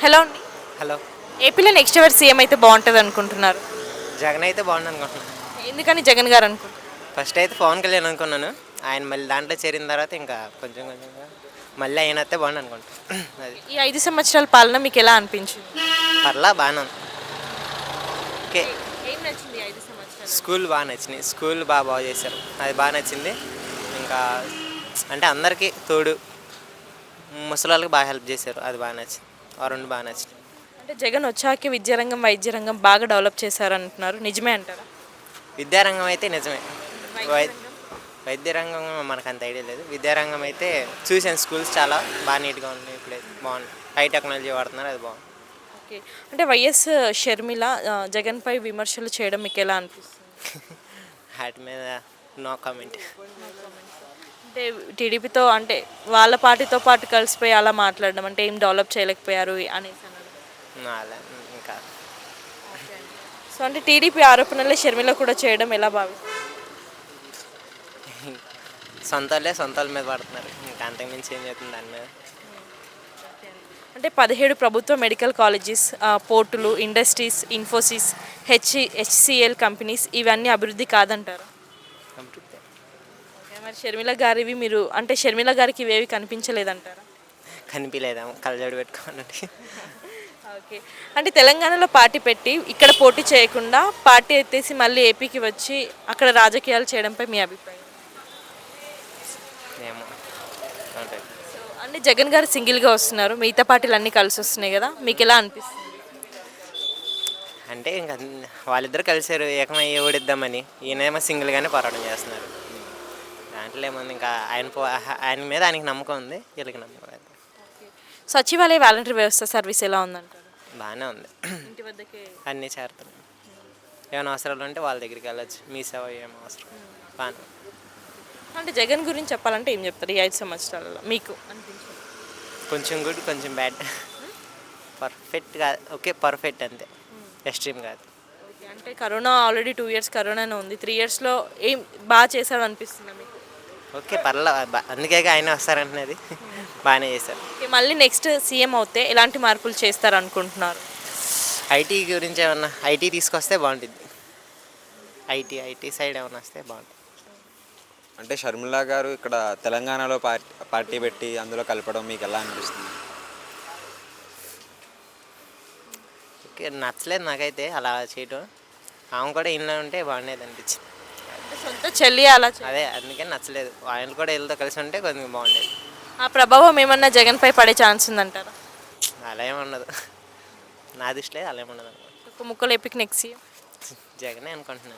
Hello అండి. Hello. ఏపీలో next ఎవరు సీఎం అయితే బాగుంటుంది అనుకుంటున్నారు? జగన్ అయితే బాగుంది అనుకుంటున్నాను. ఎందుకని జగన్ గారు అనుకుంటున్నారు? ఫస్ట్ అయితే పవన్ కళ్యాణ్ అనుకున్నాను. ఆయన మళ్ళీ దాంట్లో చేరిన తర్వాత ఇంకా కొంచెం కొంచెంగా మళ్ళీ ఆయన అయితే బాగుంది అనుకుంటాను. అది ఈ 5 సంవత్సరాల పాలన మీకు ఎలా అనిపించింది? పర్లా బాగానే ఉంది. ఓకే. ఏం నచ్చింది 5 సంవత్సరాలు? స్కూల్ బాగా నచ్చినాయి. స్కూల్ బాగా చేశారు. అది బాగా నచ్చింది. ఇంకా అంటే అందరికీ తోడు ముసలి వాళ్ళకి బాగా హెల్ప్ చేశారు. అది బాగా నచ్చింది. ఆ రెండు బాగా నచ్చినాయి. అంటే జగన్ వచ్చాక విద్యారంగం వైద్య రంగం బాగా డెవలప్ చేశారు అంటున్నారు, నిజమే అంటారా? విద్యారంగం అయితే నిజమే. వైద్య వై రంగం? వైద్య రంగం మనకు అంత ఐడియా లేదు. విద్యారంగం అయితే చూసాను. స్కూల్స్ చాలా బాగా నీట్గా ఉన్నాయి. ఇప్పుడు బాగుంది. హై టెక్నాలజీ వాడుతున్నారు. అది బాగుంది. ఓకే. అంటే వైఎస్ షర్మిల జగన్పై విమర్శలు చేయడం మీకు ఎలా అనిపిస్తుంది? వాటి మీద నో కామెంట్. అంటే టీడీపీతో అంటే వాళ్ళ పార్టీతో పాటు కలిసిపోయి అలా మాట్లాడడం అంటే ఏం డెవలప్ చేయలేకపోయారు అనేసి అన్నారు. అలా ఇంకా సో అంటే టీడీపీ ఆరోపణలే షర్మిల కూడా చేయడం ఎలా భావిస్తారు? సొంత వాళ్ళ మీద పడుతున్నారు. ఇంకా అంతకుమించి ఏం చేస్తుంది దాని మీద. అంటే 17 ప్రభుత్వ మెడికల్ కాలేజెస్, పోర్టులు, ఇండస్ట్రీస్, ఇన్ఫోసిస్, హెచ్సిఎల్ కంపెనీస్ ఇవన్నీ అభివృద్ధి కాదంటారు. అభివృద్ధి మరి షర్మిల గారివి మీరు అంటే షర్మిల గారికి ఇవేవి కనిపించలేదంటారా? కనిపించలేదా కళ్ళజోడు పెట్టుకోనండి. ఓకే. అంటే తెలంగాణలో పార్టీ పెట్టి ఇక్కడ పోటీ చేయకుండా పార్టీ ఎత్తేసి మళ్ళీ ఏపీకి వచ్చి అక్కడ రాజకీయాలు చేయడంపై మీ అభిప్రాయం? ఏమో అంటే సో అంటే జగన్ గారు సింగిల్గా వస్తున్నారు, మిగతా పార్టీలు అన్నీ కలిసి వస్తున్నాయి కదా, మీకు ఎలా అనిపిస్తుంది? అంటే ఇంకా వాళ్ళిద్దరు కలిసారు ఏకమయ్యి ఓడిద్దామని. ఈయనేమో సింగిల్గానే పోరాటం చేస్తున్నారు. దాంట్లో ఏముంది, ఇంకా ఆయన మీద ఆయనకి నమ్మకం ఉంది. వీళ్ళకి నమ్మకం లేదు. సచివాలయ వాలంటీర్ వ్యవస్థ సర్వీస్ ఎలా ఉందంటారు? బాగానే ఉంది. ఇంటి వద్దకే అన్నీ చేరుతున్నాయి. ఏమైనా అవసరాలు ఉంటే వాళ్ళ దగ్గరికి వెళ్ళచ్చు. మీ సేవ ఏమో అవసరం బాగానే ఉంది. అంటే జగన్ గురించి చెప్పాలంటే ఏం చెప్తారు ఈ 5 సంవత్సరాలలో మీకు అనిపించింది? కొంచెం గుడ్, కొంచెం బ్యాడ్. పర్ఫెక్ట్ కాదు. ఓకే, పర్ఫెక్ట్ అంతే. ఎక్స్ట్రీమ్ కాదు. ఓకే. అంటే కరోనా ఆల్రెడీ 2 ఇయర్స్ కరోనానే ఉంది, 3 ఇయర్స్లో ఏం బాగా చేశాడు అనిపిస్తుంది మీకు? ఓకే, పర్లా. అందుకే ఆయన వస్తారంటున్నది. బాగానే చేశారు. ఓకే. మళ్ళీ నెక్స్ట్ సీఎం అవుతే ఎలాంటి మార్పులు చేస్తారు అనుకుంటున్నారు? ఐటీ గురించి ఏమన్నా ఐటీ తీసుకొస్తే బాగుంటుంది. ఐటీ సైడ్ ఏమన్నా వస్తే బాగుంటుంది. అంటే షర్మిల గారు ఇక్కడ తెలంగాణలో పార్టీ పెట్టి అందులో కలపడం మీకు ఎలా అనిపిస్తుంది? ఓకే, నచ్చలేదు నాకైతే అలా చేయటం. ఆమె కూడా ఇంట్లో ఉంటే బాగుండేది అనిపించింది. అంటే సొంత చెల్లి అలా అదే అందుకని నచ్చలేదు. ఆయన కూడా వీళ్ళతో కలిసి ఉంటే కొంచెం బాగుండేది. ఆ ప్రభావం ఏమన్నా జగన్పై పడే ఛాన్స్ ఉందంటారా? అలా ఏముండదు. నా దృష్టిలో అలా ఏముండదు అనుకో. ఒక ముక్కలు ఎపిక్ నెక్స్ట్ సీఎం జగనే అనుకుంటున్నాను.